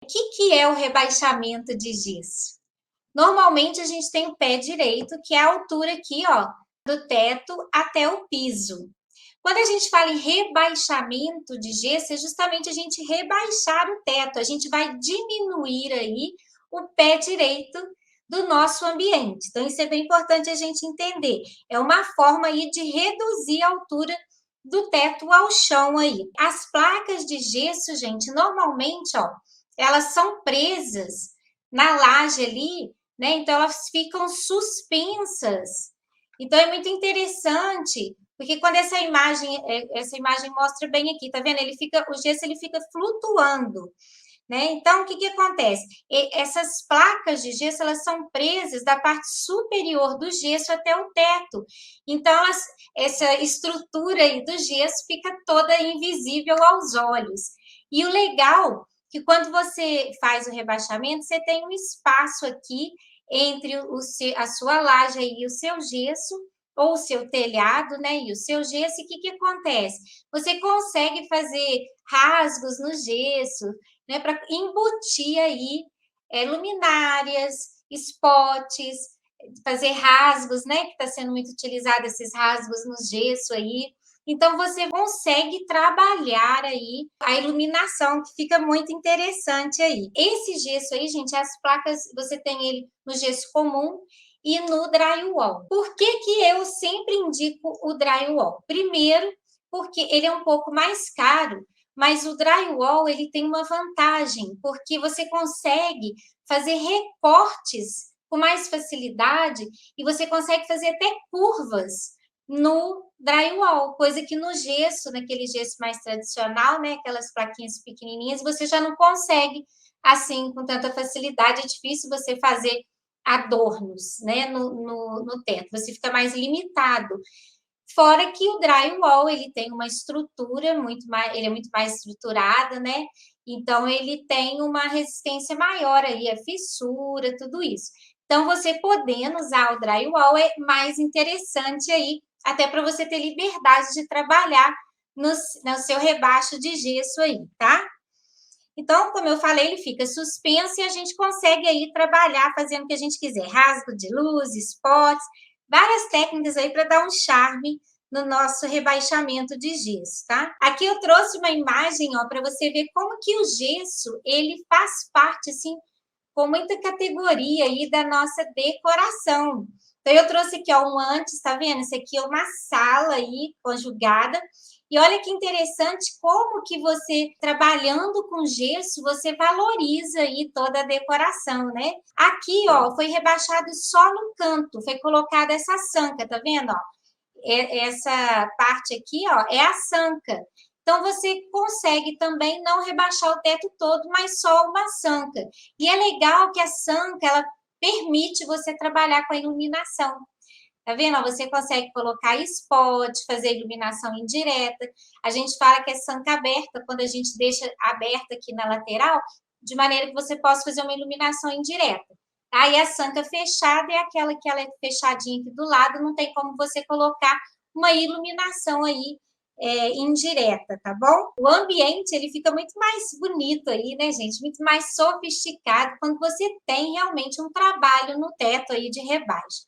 O que é o rebaixamento de gesso? Normalmente a gente tem o pé direito, que é a altura aqui, ó, do teto até o piso. Quando a gente fala em rebaixamento de gesso, é justamente a gente rebaixar o teto, a gente vai diminuir aí o pé direito do nosso ambiente. Então, isso é bem importante a gente entender. É uma forma aí de reduzir a altura do teto ao chão aí. As placas de gesso, gente, normalmente, ó, elas são presas na laje ali, né? Então, elas ficam suspensas. Então, é muito interessante, porque quando essa imagem mostra bem aqui, tá vendo? O gesso ele fica flutuando, né? Então, o que acontece? Essas placas de gesso, elas são presas da parte superior do gesso até o teto. Então, essa estrutura aí do gesso fica toda invisível aos olhos. E o legal é que quando você faz o rebaixamento, você tem um espaço aqui entre a sua laje e o seu gesso, ou o seu telhado, né, e o seu gesso, e o que acontece? Você consegue fazer rasgos no gesso, né, para embutir aí luminárias, spots, fazer rasgos, né, que está sendo muito utilizado esses rasgos no gesso aí. Então, você consegue trabalhar aí a iluminação, que fica muito interessante aí. Esse gesso aí, gente, as placas, você tem ele no gesso comum e no drywall. Por que eu sempre indico o drywall? Primeiro, porque ele é um pouco mais caro, mas o drywall ele tem uma vantagem, porque você consegue fazer recortes com mais facilidade e você consegue fazer até curvas no drywall, coisa que no gesso, naquele gesso mais tradicional, né, aquelas plaquinhas pequenininhas, você já não consegue assim com tanta facilidade. É difícil você fazer adornos, né, no teto, você fica mais limitado. Fora que o drywall, ele tem uma estrutura muito mais, ele é muito mais estruturado, né? Então, ele tem uma resistência maior aí, a fissura, tudo isso. Então, você podendo usar o drywall é mais interessante aí, até para você ter liberdade de trabalhar no seu rebaixo de gesso aí, tá? Então, como eu falei, ele fica suspenso e a gente consegue aí trabalhar fazendo o que a gente quiser. Rasgo de luz, spots, várias técnicas aí para dar um charme no nosso rebaixamento de gesso, tá? Aqui eu trouxe uma imagem, ó, para você ver como que o gesso, ele faz parte, assim, com muita categoria aí da nossa decoração. Então, eu trouxe aqui, ó, um antes, tá vendo? Isso aqui é uma sala aí, conjugada. E olha que interessante como que você, trabalhando com gesso, você valoriza aí toda a decoração, né? Aqui, ó, foi rebaixado só no canto, foi colocada essa sanca, tá vendo, ó? Essa parte aqui, ó, é a sanca. Então, você consegue também não rebaixar o teto todo, mas só uma sanca. E é legal que a sanca, ela permite você trabalhar com a iluminação. Tá vendo? Você consegue colocar spot, fazer iluminação indireta. A gente fala que é sanca aberta, quando a gente deixa aberta aqui na lateral, de maneira que você possa fazer uma iluminação indireta. Aí a sanca fechada é aquela que ela é fechadinha aqui do lado, não tem como você colocar uma iluminação aí indireta, tá bom? O ambiente, ele fica muito mais bonito aí, né, gente? Muito mais sofisticado quando você tem realmente um trabalho no teto aí de rebaixo.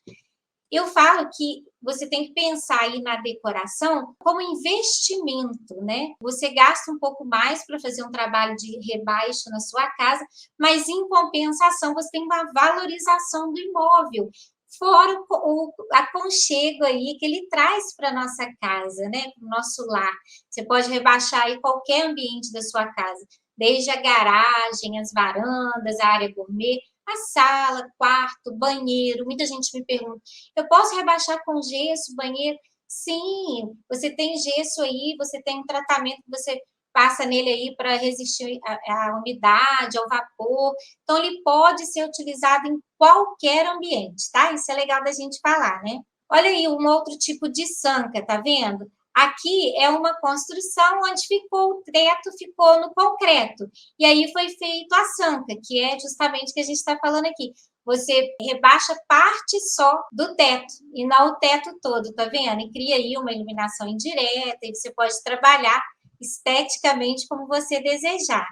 Eu falo que você tem que pensar aí na decoração como investimento, né? Você gasta um pouco mais para fazer um trabalho de rebaixo na sua casa, mas em compensação você tem uma valorização do imóvel, fora o aconchego aí que ele traz para nossa casa, né? Para o nosso lar. Você pode rebaixar aí qualquer ambiente da sua casa, desde a garagem, as varandas, a área gourmet, a sala, quarto, banheiro. Muita gente me pergunta, eu posso rebaixar com gesso, banheiro? Sim, você tem gesso aí, você tem um tratamento que você passa nele aí para resistir à umidade, ao vapor. Então, ele pode ser utilizado em qualquer ambiente, tá? Isso é legal da gente falar, né? Olha aí um outro tipo de sanca, tá vendo? Aqui é uma construção onde o teto ficou no concreto. E aí foi feito a sanca, que é justamente o que a gente está falando aqui. Você rebaixa parte só do teto, e não o teto todo, tá vendo? E cria aí uma iluminação indireta, e você pode trabalhar esteticamente como você desejar.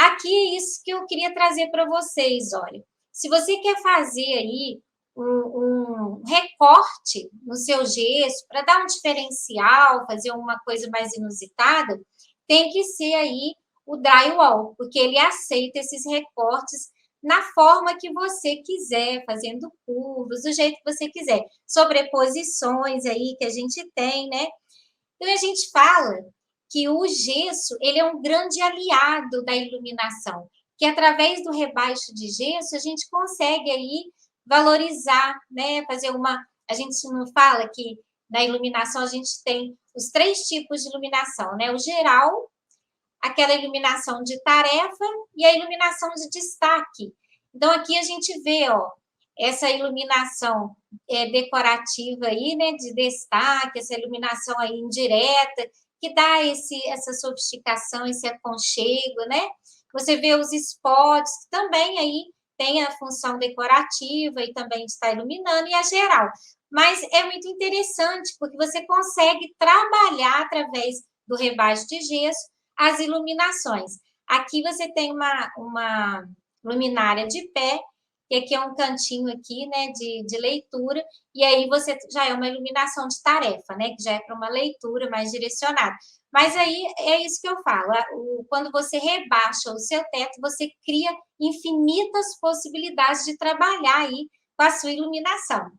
Aqui é isso que eu queria trazer para vocês, olha. Se você quer fazer aí um recorte no seu gesso para dar um diferencial, fazer uma coisa mais inusitada, tem que ser aí o drywall, porque ele aceita esses recortes na forma que você quiser, fazendo curvas, do jeito que você quiser. Sobreposições aí que a gente tem, né? Então, a gente fala que o gesso, ele é um grande aliado da iluminação, que através do rebaixo de gesso, a gente consegue aí valorizar, né? Fazer uma... A gente não fala que na iluminação a gente tem os 3 tipos de iluminação, né? O geral, aquela iluminação de tarefa e a iluminação de destaque. Então, aqui a gente vê, ó, essa iluminação decorativa aí, né, de destaque, essa iluminação aí indireta, que dá essa sofisticação, esse aconchego, né? Você vê os spots, que também aí tem a função decorativa e também está iluminando, e a geral. Mas é muito interessante, porque você consegue trabalhar através do rebaixo de gesso as iluminações. Aqui você tem uma luminária de pé, e aqui é um cantinho aqui, né, de leitura, e aí você já é uma iluminação de tarefa, né, que já é para uma leitura mais direcionada. Mas aí é isso que eu falo, quando você rebaixa o seu teto, você cria infinitas possibilidades de trabalhar aí com a sua iluminação.